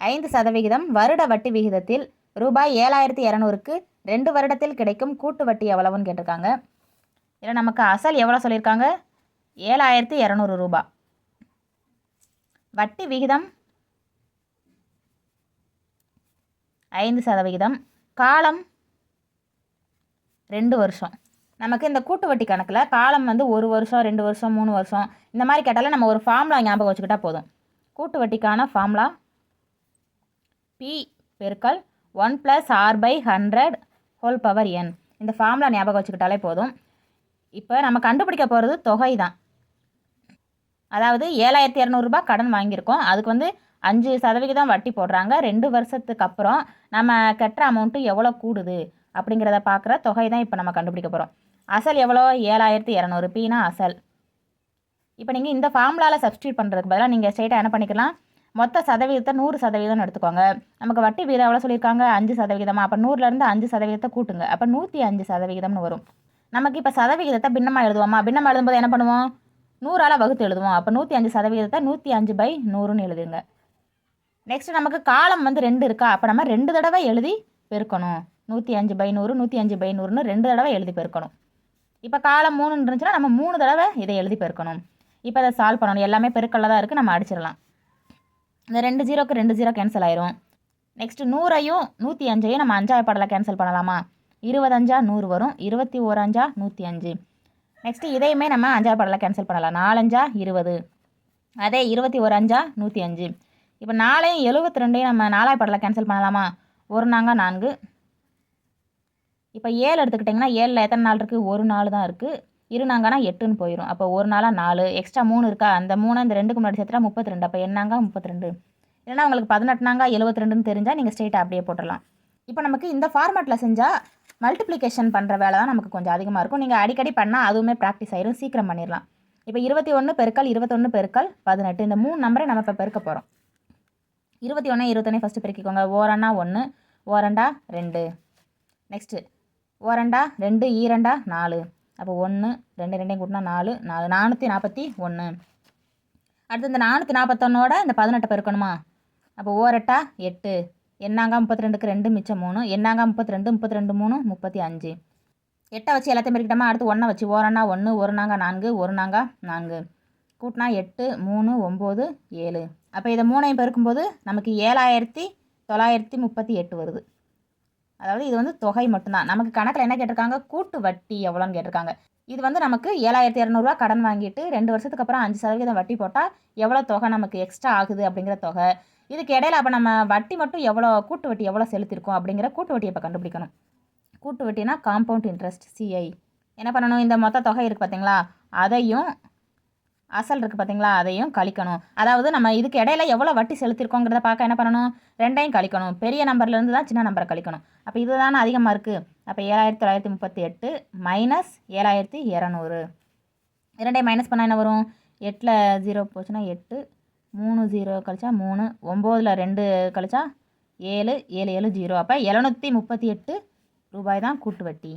5% வருட வட்டி விகிதத்தில் ரூபாய் 7200க்கு 2 வருடத்தில் கிடைக்கும் கூட்டு வட்டி எவ்வளவுன்னு கேட்டிருக்காங்க. இதில் நமக்கு அசல் எவ்வளோ சொல்லியிருக்காங்க? 7200 ரூபாய். வட்டி விகிதம் 5%, காலம் 2 வருஷம். நமக்கு இந்த கூட்டு வட்டி கணக்கில் காலம் வந்து 1 வருஷம், 2 வருஷம், 3 வருஷம் இந்த மாதிரி கேட்டாலே நம்ம ஒரு ஃபார்முலா ஞாபகம் வச்சுக்கிட்டா போதும். கூட்டு வட்டிக்கான ஃபார்முலா P பெருக்கல் 1 + r/100 இந்த ஃபார்முலா ஞாபகம் வச்சுக்கிட்டாலே போதும். இப்போ நம்ம கண்டுபிடிக்க போகிறது தொகை தான். அதாவது 7200 ரூபாய் கடன் வாங்கியிருக்கோம். அதுக்கு வந்து 5% வட்டி போடுறாங்க. 2 வருஷத்துக்கு அப்புறம் நம்ம கட்டுற அமௌண்ட்டு எவ்வளோ கூடுது அப்படிங்கிறத பார்க்குற தொகை தான் இப்போ நம்ம கண்டுபிடிக்க போகிறோம். அசல் எவ்வளோ? 7200. Pனா அசல். இப்போ நீங்கள் இந்த ஃபார்முலாவில் சப்ஸ்டியூட் பண்ணுறதுக்கு பதிலாக நீங்கள் ஸ்ட்ரெயிட்டாக என்ன பண்ணிக்கலாம்? மொத்த சதவீதத்தை 100% எடுத்துக்கோங்க. நமக்கு வட்டி வீதம் எவ்வளோ சொல்லியிருக்காங்க? 5%. அப்போ 100லேருந்து 5% கூட்டுங்க. அப்போ 105% வரும். நமக்கு இப்போ சதவிகிதத்தை பின்னமாக எழுதுவோமா? பின்னமாக எழுதும்போது என்ன பண்ணுவோம்? 100ஆல் வகுத்து எழுதுவோம். அப்போ 105% 105/100ன்னு எழுதுங்க. நெக்ஸ்ட் நமக்கு காலம் வந்து 2 இருக்கா? அப்போ நம்ம 2 தடவை எழுதி பெருக்கணும். 105/100 105/100ன்னு 2 தடவை எழுதி பெருக்கணும். இப்போ காலம் 3 இருந்துச்சுன்னா நம்ம 3 தடவை இதை எழுதி பெருக்கணும். இப்போ அதை சால்வ் பண்ணணும். எல்லாமே பெருக்கல்ல தான் இருக்குது. நம்ம அடிச்சிடலாம். இந்த 2 0க்கு 2 0 கேன்சல் ஆயிரும். நெக்ஸ்ட் 100ஐயும் 105ஐயும் நம்ம 5ஆவது பாடலை கேன்சல் பண்ணலாமா? 20 5 100 வரும். 21 5 105. நெக்ஸ்ட்டு இதையுமே நம்ம 5ஆவது பாடலை கேன்சல் பண்ணலாம். 4 5 20. அதே 21 5 105. இப்போ 4ஐயும் 72ஐயும் நம்ம 4ஆவது பாடலை கேன்சல் பண்ணலாமா? 1 நாங்க 4. இப்போ 7 எடுத்துக்கிட்டிங்கன்னா 7ல் எத்தனை நாள் இருக்குது? 1 நாள் தான் இருக்குது. 2 நாங்கன்னா 8ன்னு போயிடும். அப்போ 1 நாளாக 4. எக்ஸ்ட்ரா 3 இருக்கா? அந்த 3 இந்த 2க்கு முன்னாடி சேர்த்துட்டா 32. அப்போ என்னாங்க 32. இல்லைனா உங்களுக்கு 18 நாங்க 72ன்னு தெரிஞ்சால் நீங்கள் ஸ்ட்ரெயிட்டாக அப்படியே போட்டுடலாம். இப்போ நமக்கு இந்த ஃபார்மேட்டில் செஞ்சால் மல்டிப்ளிகேஷன் பண்ணுற வேலை தான் நமக்கு கொஞ்சம் அதிகமாக இருக்கும். நீங்கள் அடிக்கடி பண்ணால் அதுவுமே ப்ராக்டிஸ் ஆயிரும். சீக்கிரம் பண்ணிடலாம். இப்போ 21 பெருக்கல் 21 பெருக்கல் 18 இந்த 3 நம்பரை நம்ம இப்போ பெருக்க போகிறோம். 21 21 ஃபஸ்ட்டு பெருக்கிக்கோங்க. ஓரண்டா 1 ஓரண்டா 2. நெக்ஸ்ட்டு ஓரண்டா 2 ஈரண்டா 4. அப்போ 1 2 2 கூட்டினா 4 4 441. அடுத்து இந்த 441ஓட இந்த 18 பெருக்கணுமா? அப்போ ஓரட்டா 8. என்னாங்க 32க்கு 2 மிச்சம் 3. என்னாங்க 32 32 3 35. 8 வச்சு எல்லாத்தையும் பெருக்கிட்டோமா? அடுத்து 1 வச்சு ஓரண்ணா 1 ஒரு நாங்க 4 ஒரு நாங்க 4 கூட்டினா 8 3 9 7. அப்போ இதை 3ஐயும் பெருக்கும்போது நமக்கு 7938 வருது. அதாவது இது வந்து தொகை மட்டும்தான். நமக்கு கணக்கில் என்ன கேட்டிருக்காங்க? கூட்டு வட்டி எவ்வளோன்னு கேட்டிருக்காங்க. இது வந்து நமக்கு 7200 கடன் வாங்கிட்டு 2 வருஷத்துக்கு அப்புறம் 5% வட்டி போட்டால் எவ்வளோ தொகை நமக்கு எக்ஸ்ட்ரா ஆகுது அப்படிங்கிற தொகை. இதுக்கு இடையில அப்போ நம்ம வட்டி மட்டும் எவ்வளோ, கூட்டு வட்டி எவ்வளோ செலுத்திருக்கோம் அப்படிங்கிற கூட்டு வட்டியை இப்போ கண்டுபிடிக்கணும். கூட்டு வட்டினா காம்பவுண்ட் இன்ட்ரெஸ்ட் CI. என்ன பண்ணணும்? இந்த மொத்த தொகை இருக்குது பார்த்தீங்களா? அதையும் அசல் இருக்குது பார்த்தீங்களா? அதையும் கழிக்கணும். அதாவது நம்ம இதுக்கு இடையில எவ்வளோ வட்டி செலுத்திருக்கோங்கிறத பார்க்க என்ன பண்ணணும்? 2ஐயும் கழிக்கணும். பெரிய நம்பர்லேருந்து தான் சின்ன நம்பரை கழிக்கணும். அப்போ இதுதானே அதிகமாக இருக்குது. அப்போ 7938 மைனஸ் 7200. 2ஐயும் மைனஸ் பண்ணால் என்ன வரும்? 8ல் 0 போச்சுன்னா 8 3 0 கழிச்சா 3 9ல் 2 கழிச்சா 7 7 7 0. அப்போ 738 ரூபாய் தான் கூட்டு வட்டி.